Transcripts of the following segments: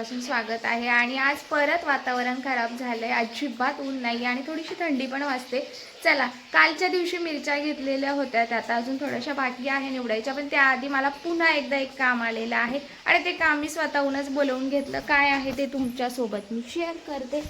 मनापासून स्वागत आहे। आणि आज परत वातावरण खराब झालंय, अजिबात ऊन नाही आणि थोडीशी थंडी पण वाजते। चला, कालच्या दिवशी मिरच्या घेतलेल्या होत्या, त्यात अजून थोड्याशा बाकी आहे निवडायच्या, पण त्याआधी मला पुन्हा एकदा एक काम आलेलं आहे आणि ते काम मी स्वतःहूनच बोलवून घेतलं। काय आहे ते तुमच्यासोबत मी शेअर करते।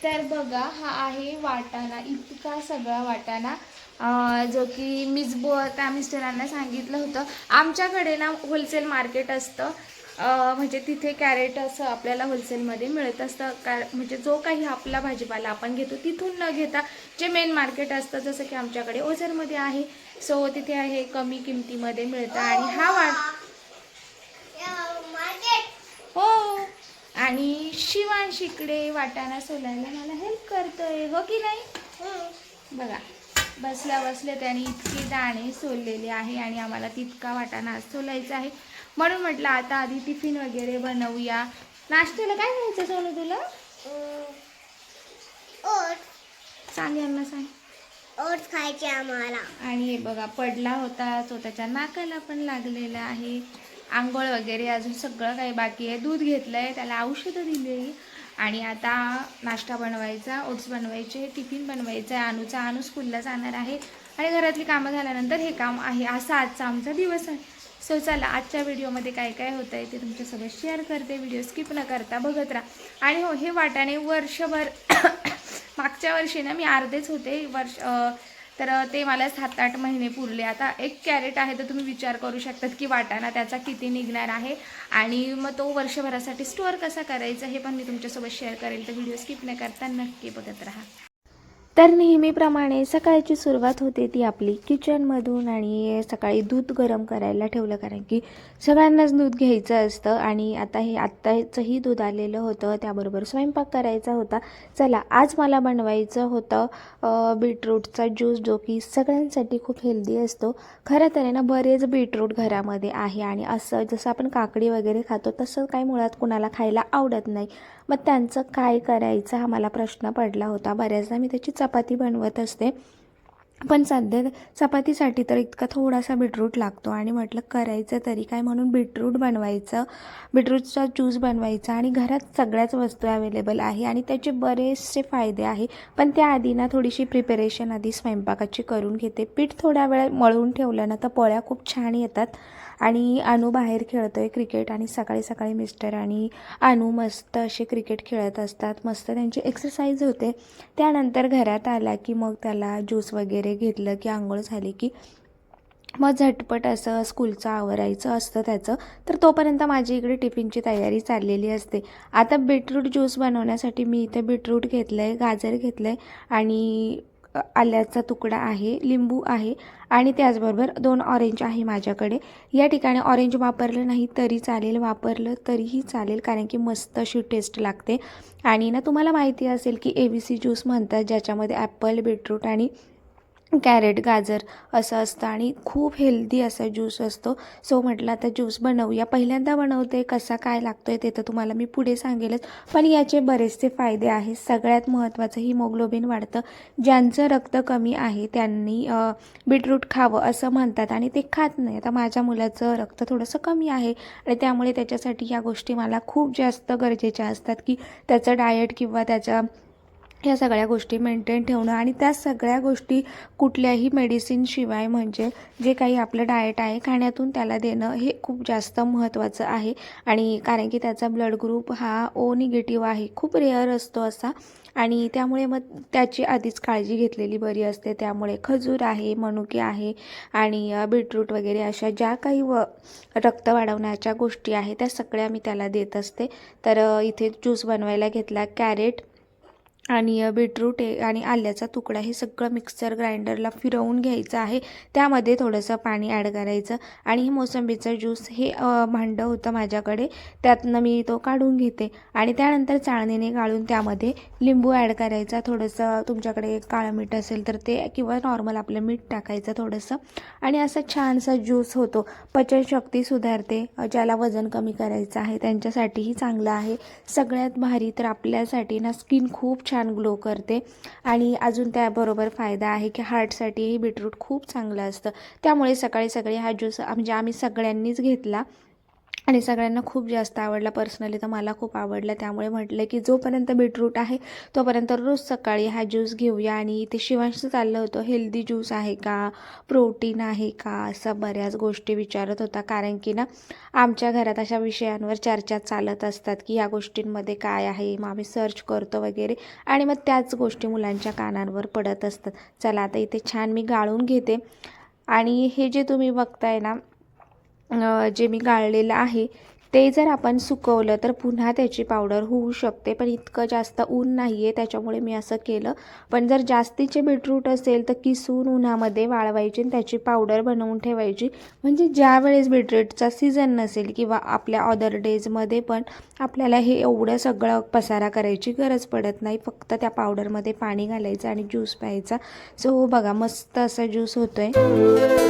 तर बघा, हा आहे वाटाणा, इतका सगळा वाटाणा, जो की मीच त्या मिस्टरांना सांगितलं होतं। आमच्याकडे ना होलसेल मार्केट असतं, म्हणजे तिथे कॅरेट असं आपल्याला होलसेलमध्ये मिळत असतं। म्हणजे जो काही आपला भाजीपाला आपण घेतो तिथून न घेता जे मेन मार्केट असतं, जसं की आमच्याकडे ओझरमध्ये आहे, सो तिथे आहे कमी किमतीमध्ये मिळतं। आणि हा हो, आणि शिवांश इकडे वाटाणा सोलायला मला हेल्प करतोय, हो की नाही? बघा, बसल्या बसल्या त्याने इतके दाणे सोललेले आहे आणि आम्हाला तितका वाटाणा सोलायचा आहे, म्हणून म्हटलं आता आधी टिफिन वगैरे बनवूया। नाश्त्याला काय घ्यायचं सोनू तुला? सांग यांना, सांग। ओट्स खायचे आम्हाला। आणि हे बघा, पडला होता तो, त्याच्या नाकाला पण लागलेला आहे। आंघोळ वगैरे अजून सगळं काही बाकी आहे। दूध घेतलंय, त्याला औषधं दिली आणि आता नाश्ता बनवायचा, ओट्स बनवायचे, टिफिन बनवायचा आहे आणू स्कूलला जाणार आहे आणि घरातली कामं झाल्यानंतर हे काम आहे। असा आजचा आमचा दिवस आहे। सो चला, आजच्या व्हिडिओमध्ये काय काय होतं आहे ते तुमच्यासोबत शेअर करते, व्हिडिओ स्किप न करता बघत राहा। आणि हो, हे वाटाणे वर्षभर मागच्या वर्षी ना मी अर्धेच होते तर ते मला 7-8 महिने पुरले। आता 1 कॅरेट आहे, तर तुम्ही विचार करू शकतात की वाटाणा त्याचा किती निघणार आहे आणि मग तो वर्षभरासाठी स्टोअर कसा करायचा हे पण मी तुमच्यासोबत शेअर करेल, तर व्हिडिओ स्किप न करता नक्की बघत राहा। तर नेहमीप्रमाणे सकाळची सुरुवात होते ती आपली किचनमधून, आणि सकाळी दूध गरम करायला ठेवलं, कारण की सगळ्यांनाच दूध घ्यायचं असतं। आणि आत्ताचंही दूध आलेलं होतं, त्याबरोबर स्वयंपाक करायचा होता। चला, आज मला बनवायचं होतं बीटरूटचा ज्यूस, जो की सगळ्यांसाठी खूप हेल्दी असतो। खरं तर आहे ना, बरेच बीटरूट घरामध्ये आहे आणि असं जसं आपण काकडी वगैरे खातो तसं काही मुळात कुणाला खायला आवडत नाही। मग त्यांचं काय करायचं हा मला प्रश्न पडला होता। बऱ्याचदा मी त्याची चपाती बनवत असते, पण सध्या चपातीसाठी तर इतका थोडासा बीटरूट लागतो आणि म्हटलं करायचं तरी काय, म्हणून बीटरूटचा ज्यूस बनवायचा। आणि घरात सगळ्याच वस्तू अवेलेबल आहे आणि त्याचे बरेचसे फायदे आहे। पण त्याआधी ना थोडीशी प्रिपरेशन आधी स्वयंपाकाची करून घेते। पीठ थोड्या वेळ मळून ठेवलं ना तर पोळ्या खूप छान येतात। आणि अनु बाहेर खेळतोय क्रिकेट, आणि सकाळी सकाळी मिस्टर आणि अनु मस्त असे क्रिकेट खेळत असतात, मस्त त्यांची एक्सरसाइज होते। त्यानंतर घरात आला की मग त्याला ज्यूस वगैरे घेतलं की आंघोळ झाली की मग झटपट असं स्कूलचं आवरायचं असतं त्याचं, तर तोपर्यंत माझी इकडे टिफिनची तयारी चाललेली असते। आता बीटरूट ज्यूस बनवण्यासाठी मी इथे बीटरूट घेतलं आहे, गाजर घेतलं आहे आणि आल्याचा तुकडा आहे, लिंबू आहे आणि त्याचबरोबर 2 ऑरेंज आहे माझ्याकडे। या ठिकाणी ऑरेंज वापरलं नाही तरी चालेल, वापरलं तरीही चालेल, कारण की मस्त अशी टेस्ट लागते। आणि ना तुम्हाला माहिती असेल की ABC ज्यूस म्हणतात, ज्याच्यामध्ये ॲपल, बीटरूट आणि कॅरेट, गाजर असं असतं आणि खूप हेल्दी असा ज्यूस असतो। सो म्हटलं आता ज्यूस बनवूया। पहिल्यांदा बनवते, कसा काय लागतोय ते तर तुम्हाला मी पुढे सांगेलच, पण याचे बरेचसे फायदे आहेत। सगळ्यात महत्त्वाचं हिमोग्लोबिन वाढतं। ज्यांचं रक्त कमी आहे त्यांनी बीटरूट खावं असं म्हणतात आणि ते खात नाही। आता माझ्या मुलाचं रक्त थोडंसं कमी आहे आणि त्यामुळे त्याच्यासाठी या गोष्टी मला खूप जास्त गरजेच्या असतात, की त्याचं डाएट किंवा त्याच्या ह्या सगळ्या गोष्टी मेंटेन ठेवणं, आणि त्या सगळ्या गोष्टी कुठल्याही मेडिसिनशिवाय, म्हणजे जे काही आपलं डाएट आहे खाण्यातून त्याला देणं हे खूप जास्त महत्त्वाचं आहे। आणि कारण की त्याचा ब्लड ग्रुप हा O निगेटिव्ह आहे, खूप रेअर असतो असा, आणि त्यामुळे मग त्याची आधीच काळजी घेतलेली बरी असते। त्यामुळे खजूर आहे, मनुके आहे आणि बीटरूट वगैरे अशा ज्या काही रक्त वाढवण्याच्या गोष्टी आहेत त्या सगळ्या मी त्याला देत असते। तर इथे ज्यूस बनवायला घेतला, कॅरेट आणि बीटरूट आणि आल्याचा तुकडा हे सगळं मिक्सर ग्राइंडरला फिरवून घ्यायचं आहे। त्यामध्ये थोडंसं पाणी ॲड करायचं आणि मोसंबीचं ज्यूस हे भांडं होतं माझ्याकडे, त्यातनं मी तो काढून घेते आणि त्यानंतर चाळणीने गाळून त्यामध्ये लिंबू ॲड करायचा, थोडंसं तुमच्याकडे काळं मीठ असेल तर ते, किंवा नॉर्मल आपलं मीठ टाकायचं थोडंसं, आणि असं छानसा ज्यूस होतो। पचनशक्ती सुधारते, ज्याला वजन कमी करायचं आहे त्यांच्यासाठीही चांगलं आहे। सगळ्यात भारी तर आपल्यासाठी ना स्किन खूप छान ग्लो करते, आणि अजून त्याबरोबर फायदा आहे की हार्टसाठीही बीटरूट खूप चांगलं असतं। त्यामुळे सकाळी सकाळी हा ज्यूस म्हणजे आम्ही सगळ्यांनीच घेतला आणि सगळ्यांना खूप जास्त आवडला. पर्सनली तर मला खूप आवडलं. त्यामुळे म्हटलं की जोपर्यंत बीटरूट आहे तोपर्यंत रोज सकाळी हा ज्यूस घेऊया. आणि ते शिवांशचं चाललं होतं हेल्दी ज्यूस आहे का, प्रोटीन आहे का, असं बऱ्याच गोष्टी विचारत होता. कारण की ना आमच्या घरात अशा विषयांवर चर्चा चालत असतात की ह्या गोष्टींमध्ये काय आहे. मग आम्ही सर्च करतो वगैरे आणि मग त्याच गोष्टी मुलांच्या कानांवर पडत असतात. चला आता इथे छान मी गाळून घेते. आणि हे जे तुम्ही बघताय ना जे मी गाळलेलं आहे ते जर आपण सुकवलं तर पुन्हा त्याची पावडर होऊ शकते. पण इतकं जास्त ऊन नाही आहे त्याच्यामुळे मी असं केलं. पण जर जास्तीचे बीटरूट असेल तर किसून उन्हामध्ये वाळवायची आणि त्याची पावडर बनवून ठेवायची. म्हणजे ज्यावेळेस बीटरूटचा सीझन नसेल किंवा आपल्या अदर डेजमध्ये पण आपल्याला हे एवढं सगळं पसारा करायची गरज पडत नाही. फक्त त्या पावडरमध्ये पाणी घालायचं आणि ज्यूस प्यायचा. सो बघा मस्त असा ज्यूस होतो आहे.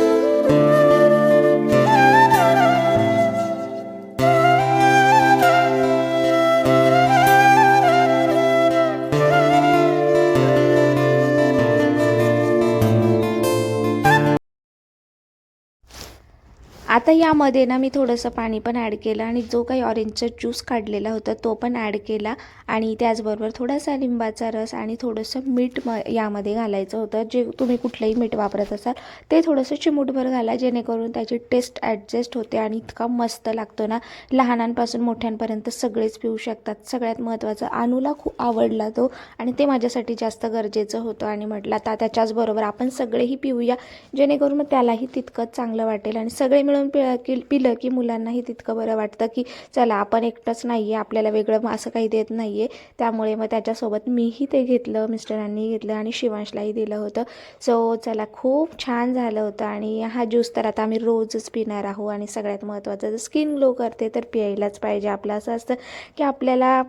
आता यामध्ये ना मी थोडंसं पाणी पण ॲड केलं आणि जो काही ऑरेंजचा ज्यूस काढलेला होता तो पण ॲड केला. आणि त्याचबरोबर थोडासा लिंबाचा रस आणि थोडंसं मीठ यामध्ये घालायचं होतं. जे तुम्ही कुठलंही मीठ वापरत असाल ते थोडंसं चिमूटभर घाला, जेणेकरून त्याची टेस्ट ॲडजस्ट होते आणि इतका मस्त लागतो ना. लहानांपासून मोठ्यांपर्यंत सगळेच पिऊ शकतात. सगळ्यात महत्त्वाचं अनुला खूप आवडला तो आणि ते माझ्यासाठी जास्त गरजेचं होतं. आणि म्हटलं आता त्याच्याचबरोबर आपण सगळेही पिऊया, जेणेकरून मग त्यालाही तितकंच चांगलं वाटेल. आणि सगळे मिळून पिलं की मुलांनाही तितकं बरं वाटतं की चला आपण एकटंच नाही आहे, आपल्याला वेगळं असं काही देत नाही आहे. त्यामुळे मग त्याच्यासोबत मीही ते घेतलं, मिस्टरांनी घेतलं आणि शिवांशलाही दिलं होतं. सो चला खूप छान झालं होतं. आणि हा ज्यूस तर आता आम्ही रोजच पिणार आहोत. आणि सगळ्यात महत्त्वाचं जर स्किन ग्लो करते तर प्यायलाच पाहिजे. आपलं असं असतं की आपल्याला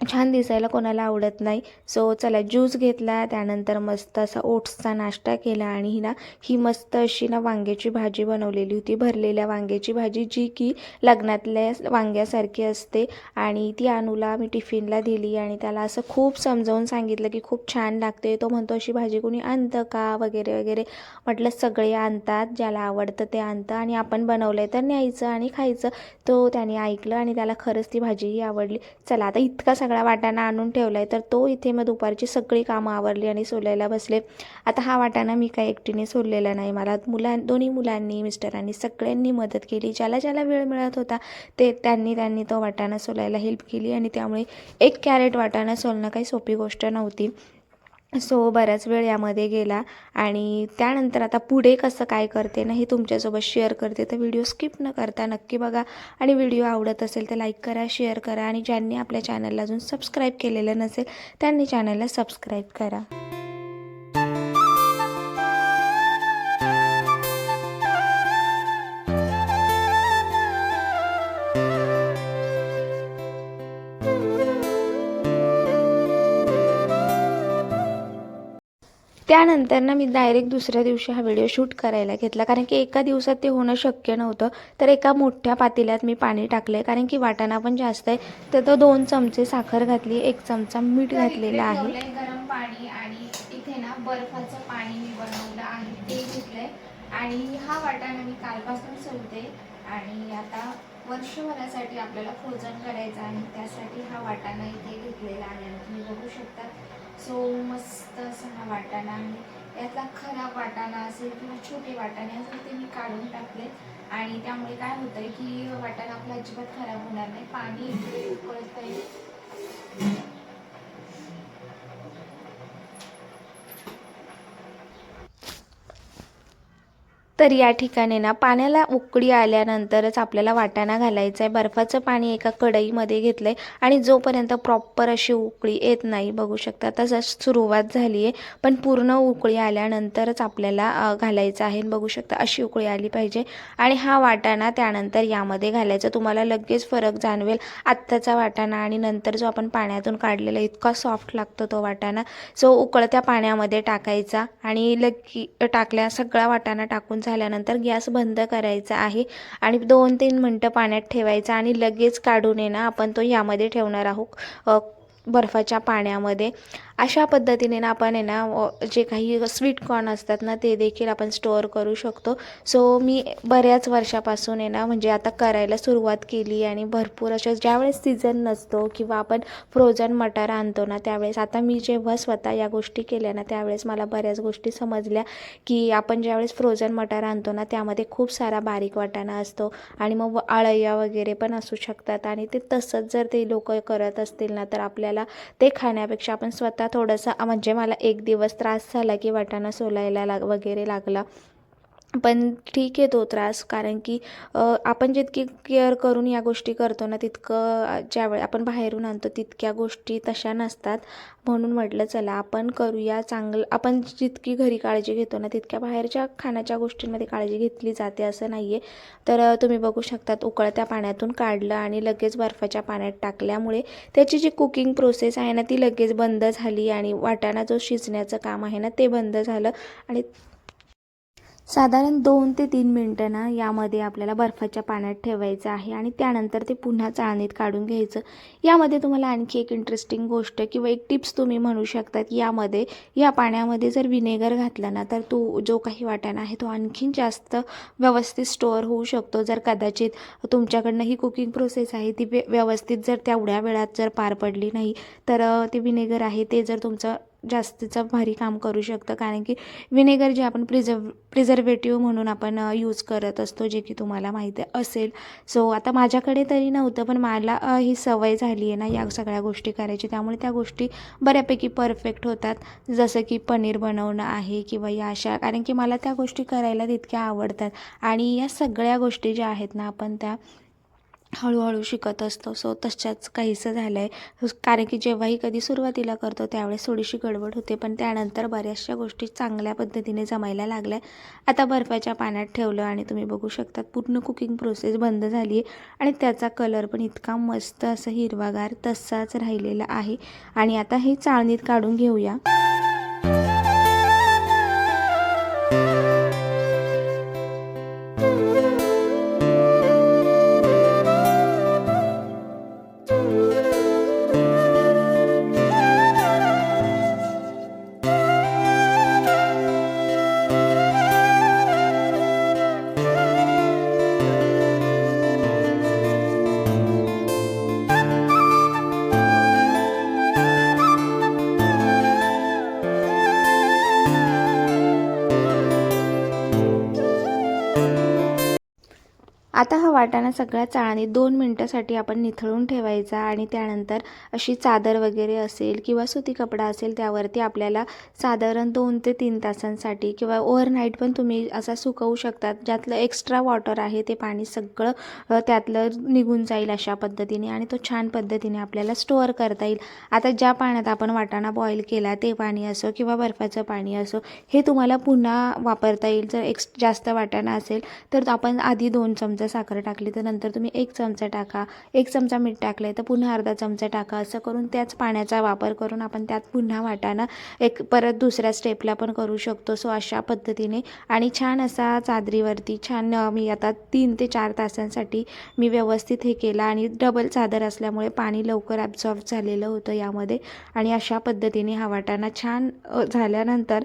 छान दिसायला कोणाला आवडत नाही. सो चला ज्यूस घेतला, त्यानंतर मस्त असा ओट्सचा नाश्ता केला. आणि ही मस्त अशी वांग्याची भाजी बनवलेली होती, भरलेल्या वांग्याची भाजी, जी की लग्नातल्या वांग्यासारखी असते. आणि ती अनुला मी टिफिनला दिली आणि त्याला असं खूप समजावून सांगितलं की खूप छान लागते. तो म्हणतो अशी भाजी कोणी आणतं का वगैरे वगैरे. म्हटलं सगळे आणतात, ज्याला आवडतं ते आणतं आणि आपण बनवलं आहे तर न्यायचं आणि खायचं. तो त्याने ऐकलं आणि त्याला खरंच ती भाजीही आवडली. चला आता इतका सगळा वाटाणा आणून ठेवला आहे तर तो इथे मग दुपारची सगळी कामं आवरली आणि सोलायला बसले. आता हा वाटाणा मी काही एकटीने सोललेला नाही, मला दोन्ही मुलांनी मिस्टरांनी सगळ्यांनी मदत केली. ज्याला ज्याला वेळ मिळत होता त्यांनी तो वाटाणा सोलायला हेल्प केली. आणि त्यामुळे 1 कॅरेट वाटाणा सोलणं काही सोपी गोष्ट नव्हती. सो बराच वेळ यामध्ये गेला. आणि त्यानंतर आता पुढे कसं काय करते ना हे तुमच्यासोबत शेअर करते. तर व्हिडिओ स्किप न करता नक्की बघा. आणि व्हिडिओ आवडत असेल तर लाईक करा, शेअर करा. आणि ज्यांनी आपल्या चॅनलला अजून सबस्क्राईब केलेलं नसेल त्यांनी चॅनलला सबस्क्राईब करा. त्यानंतर ना मी डायरेक्ट दुसऱ्या दिवशी हा व्हिडिओ शूट करायला घेतला, कारण की एका दिवसात ते होणं शक्य नव्हतं. तर एका मोठ्या पातेल्यात मी पाणी टाकलं आहे, कारण की वाटाणा पण जास्त आहे. तर तो 2 चमचे साखर घातली, 1 चमचा मीठ घातलेलं आहे. गरम पाणी आणि इथे ना बर्फाचं पाणी मी बनवलं आहे ते घेतलं आहे. आणि हा वाटाणा मी कालपासून सोलते आणि आता वर्षभरासाठी आपल्याला फ्रोझन करायचा आहे. त्यासाठी हा वाटाणा इथे घेतलेला आहे आणि तुम्ही बघू शकता. सो मस्त असा हा वाटाणा आहे. यातला खराब वाटाणा असेल किंवा छोटे वाटाणे असेल ते मी काढून टाकले. आणि त्यामुळे काय होतं आहे की वाटाणा आपला अजिबात खराब होणार नाही. पाणी इकडे उकळत आहे. तर या ठिकाणी ना पाण्याला उकळी आल्यानंतरच आपल्याला वाटाणा घालायचा आहे. बर्फाचं पाणी एका कढईमध्ये घेतलं आहे आणि जोपर्यंत प्रॉपर अशी उकळी येत नाही, बघू शकता आता जस्ट सुरुवात झाली आहे, पण पूर्ण उकळी आल्यानंतरच आपल्याला घालायचं आहे. बघू शकता अशी उकळी आली पाहिजे. आणि हा वाटाणा त्यानंतर यामध्ये घालायचा. तुम्हाला लगेच फरक जाणवेल. आत्ताचा वाटाणा आणि नंतर जो आपण पाण्यातून काढलेला इतका सॉफ्ट लागतो तो वाटाणा. सो उकळत्या पाण्यामध्ये टाकायचा आणि टाकल्या सगळा वाटाणा टाकून झाल्यानंतर गॅस बंद करायचा आहे आणि 2-3 मिनटं पाण्यात ठेवायचा आणि लगेच काढून आपण तो यामध्ये ठेवणार आहोत बर्फाच्या पाण्यामध्ये. अशा पद्धतीने ना आपण आहे ना जे काही स्वीट कॉर्न असतात ना ते देखील आपण स्टोअर करू शकतो. सो मी बऱ्याच वर्षापासून आहे ना म्हणजे आता करायला सुरुवात केली आणि भरपूर अशा ज्यावेळेस सीझन नसतो किंवा आपण फ्रोझन मटार आणतो ना त्यावेळेस, आता मी जेव्हा स्वतः या गोष्टी केल्या ना त्यावेळेस मला बऱ्याच गोष्टी समजल्या की आपण ज्यावेळेस फ्रोझन मटार आणतो ना त्यामध्ये खूप सारा बारीक वाटाणा असतो आणि मग अळया वगैरे पण असू शकतात आणि ते तसंच जर ते लोक करत असतील ना तर आपल्याला ते खाण्यापेक्षा आपण स्वतः थोडंसं म्हणजे मला एक दिवस त्रास झाला की वाटाणा सोलायला वगैरे लागला. पण ठीक आहे तो त्रास, कारण की आपण जितकी केअर करून या गोष्टी करतो ना तितकं ज्यावेळी आपण बाहेरून आणतो तितक्या गोष्टी तशा नसतात. म्हणून म्हटलं चला आपण करूया चांगलं. आपण जितकी घरी काळजी घेतो ना तितक्या बाहेरच्या खाण्याच्या गोष्टींमध्ये काळजी घेतली जाते असं नाही आहे. तर तुम्ही बघू शकतात उकळत्या पाण्यातून काढलं आणि लगेच बर्फाच्या पाण्यात टाकल्यामुळे त्याची जी कुकिंग प्रोसेस आहे ना ती लगेच बंद झाली आणि वाटाणा जो शिजण्याचं काम आहे ना ते बंद झालं. आणि साधारण 2 ते 3 मिनटं ना यामध्ये आपल्याला बर्फाच्या पाण्यात ठेवायचं आहे आणि त्यानंतर ते पुन्हा चाळणीत काढून घ्यायचं. यामध्ये तुम्हाला आणखी एक इंटरेस्टिंग गोष्ट किंवा एक टिप्स तुम्ही म्हणू शकता की या पाण्यामध्ये जर विनेगर घातला ना तर तो जो काही वाटाणा आहे तो आणखीन जास्त व्यवस्थित स्टोअर होऊ शकतो. जर कदाचित तुमच्याकडनं ही कुकिंग प्रोसेस आहे ती व्यवस्थित जर तेवढ्या वेळात जर पार पडली नाही तर ते विनेगर आहे ते जर तुमचं जास्तीचं भारी काम करू शकतं. कारण की विनेगर जे आपण प्रिझर्वेटिव्ह म्हणून आपण यूज करत असतो जे की तुम्हाला माहिती असेल. सो आता माझ्याकडे तरी नव्हतं पण मला ही सवय झाली आहे ना या सगळ्या गोष्टी करायची, त्यामुळे त्या गोष्टी बऱ्यापैकी परफेक्ट होतात. जसं की पनीर बनवणं आहे किंवा या अशा, कारण की मला त्या गोष्टी करायला तितक्या आवडतात आणि या सगळ्या गोष्टी ज्या आहेत ना आपण त्या हळूहळू शिकत असतो. सो तशाच काहीसं झालं आहे. कारण की जेव्हाही कधी सुरुवातीला करतो त्यावेळेस थोडीशी गडबड होते पण त्यानंतर बऱ्याचशा गोष्टी चांगल्या पद्धतीने जमायला लागल्या. आता बर्फाच्या पाण्यात ठेवलं आणि तुम्ही बघू शकता पूर्ण कुकिंग प्रोसेस बंद झाली आहे आणि त्याचा कलर पण इतका मस्त असं हिरवागार तसाच राहिलेला आहे. आणि आता हे चाळणीत काढून घेऊया. आता हा वाटाणा सगळ्या चाळणीत 2 मिनटासाठी आपण निथळून ठेवायचा आणि त्यानंतर अशी चादर वगैरे असेल किंवा सुती कपडा असेल त्यावरती आपल्याला साधारण 2 ते 3 तासांसाठी किंवा ओव्हरनाईट पण तुम्ही असा सुकवू शकतात. ज्यातलं एक्स्ट्रा वॉटर आहे ते पाणी सगळं त्यातलं निघून जाईल अशा पद्धतीने आणि तो छान पद्धतीने आपल्याला स्टोअर करता येईल. आता ज्या पाण्यात आपण वाटाणा बॉईल केला ते पाणी असो किंवा बर्फाचं पाणी असो हे तुम्हाला पुन्हा वापरता येईल. जर जास्त वाटाणा असेल तर आपण आधी 2 चमचे साखर टाकली तर नंतर तुम्ही 1 चमचा टाका, 1 चमचा मीठ टाकले तर पुन्हा अर्धा चमचा टाका. असं करून त्याच पाण्याचा वापर करून आपण त्यात पुन्हा वाटाणा परत दुसऱ्या स्टेपला पण करू शकतो. सो अशा पद्धतीने आणि छान असा चादरीवरती छान मी आता 3 ते 4 तासांसाठी मी व्यवस्थित हे केलं आणि डबल चादर असल्यामुळे पाणी लवकर ॲब्झॉर्ब झालेलं होतं यामध्ये. आणि अशा पद्धतीने हा वाटाणा छान झाल्यानंतर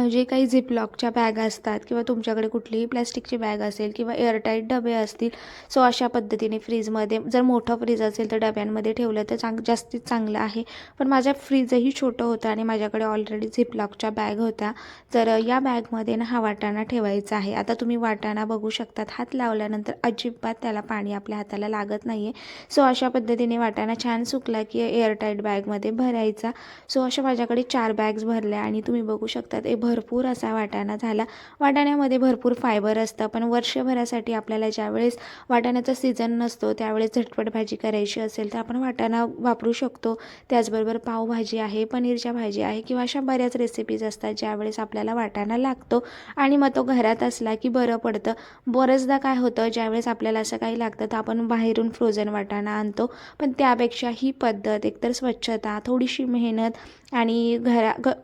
जे काही झिपलॉकच्या बॅग असतात किंवा तुमच्याकडे कुठलीही प्लॅस्टिकची बॅग असेल किंवा एअरटाईट डबे असतील सो अशा पद्धतीने फ्रीजमध्ये, जर मोठं फ्रीज असेल तर डब्यांमध्ये ठेवलं तर जास्तीत चांगलं आहे. पण माझ्या फ्रीजही छोटं होतं आणि माझ्याकडे ऑलरेडी झिपलॉकच्या बॅग होत्या. तर या बॅगमध्ये ना हा वाटाणा ठेवायचा आहे. आता तुम्ही वाटाणा बघू शकतात, हात लावल्यानंतर अजिबात त्याला पाणी आपल्या हाताला लागत नाही आहे. सो अशा पद्धतीने वाटाणा छान सुकला की एअरटाईट बॅगमध्ये भरायचा. सो अशा माझ्याकडे 4 बॅग्स भरल्या आणि तुम्ही बघू शकतात भरपूर असा वाटाणा झाला. वाटाण्यामध्ये भरपूर फायबर असतं पण वर्षभरासाठी आपल्याला ज्यावेळेस वाटाण्याचा सीझन नसतो त्यावेळेस झटपट भाजी करायची असेल तर आपण वाटाणा वापरू शकतो. त्याचबरोबर पावभाजी आहे, पनीरच्या भाजी आहे किंवा अशा बऱ्याच रेसिपीज असतात ज्यावेळेस आपल्याला वाटाणा लागतो आणि मग तो घरात असला की बरं पडतं. बरेचदा काय होतं ज्यावेळेस आपल्याला असं काही लागतं तर आपण बाहेरून फ्रोझन वाटाणा आणतो. पण त्यापेक्षा ही पद्धत एकतर स्वच्छता, थोडीशी मेहनत आणि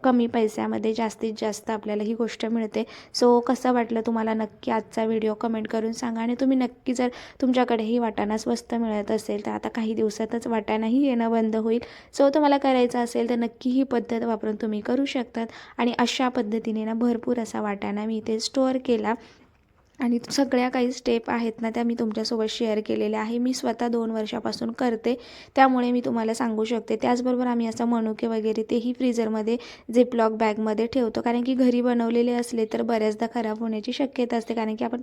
कमी पैशामध्ये जास्तीत जास्त आपल्याला ही गोष्ट मिळते. सो कसं वाटलं तुम्हाला नक्की आजचा व्हिडिओ कमेंट करून सांगा. आणि तुम्ही नक्की जर तुमच्याकडेही वाटाणा स्वस्त मिळत असेल तर आता काही दिवसातच वाटाणाही येणं बंद होईल. सो तुम्हाला करायचं असेल तर नक्की ही पद्धत वापरून तुम्ही करू शकतात. आणि अशा पद्धतीने ना भरपूर असा वाटाणा मी इथे स्टोअर केला. आणि सगळ्या काही स्टेप आहेत ना त्या मी तुमच्यासोबत शेअर केलेल्या आहे. मी स्वतः 2 वर्षापासून करते, त्यामुळे मी तुम्हाला सांगू शकते. त्याचबरोबर आम्ही असं मनुके वगैरे तेही फ्रीझरमध्ये झिपलॉक बॅगमध्ये ठेवतो, कारण की घरी बनवलेले असले तर बऱ्याचदा खराब होण्याची शक्यता असते, कारण की आपण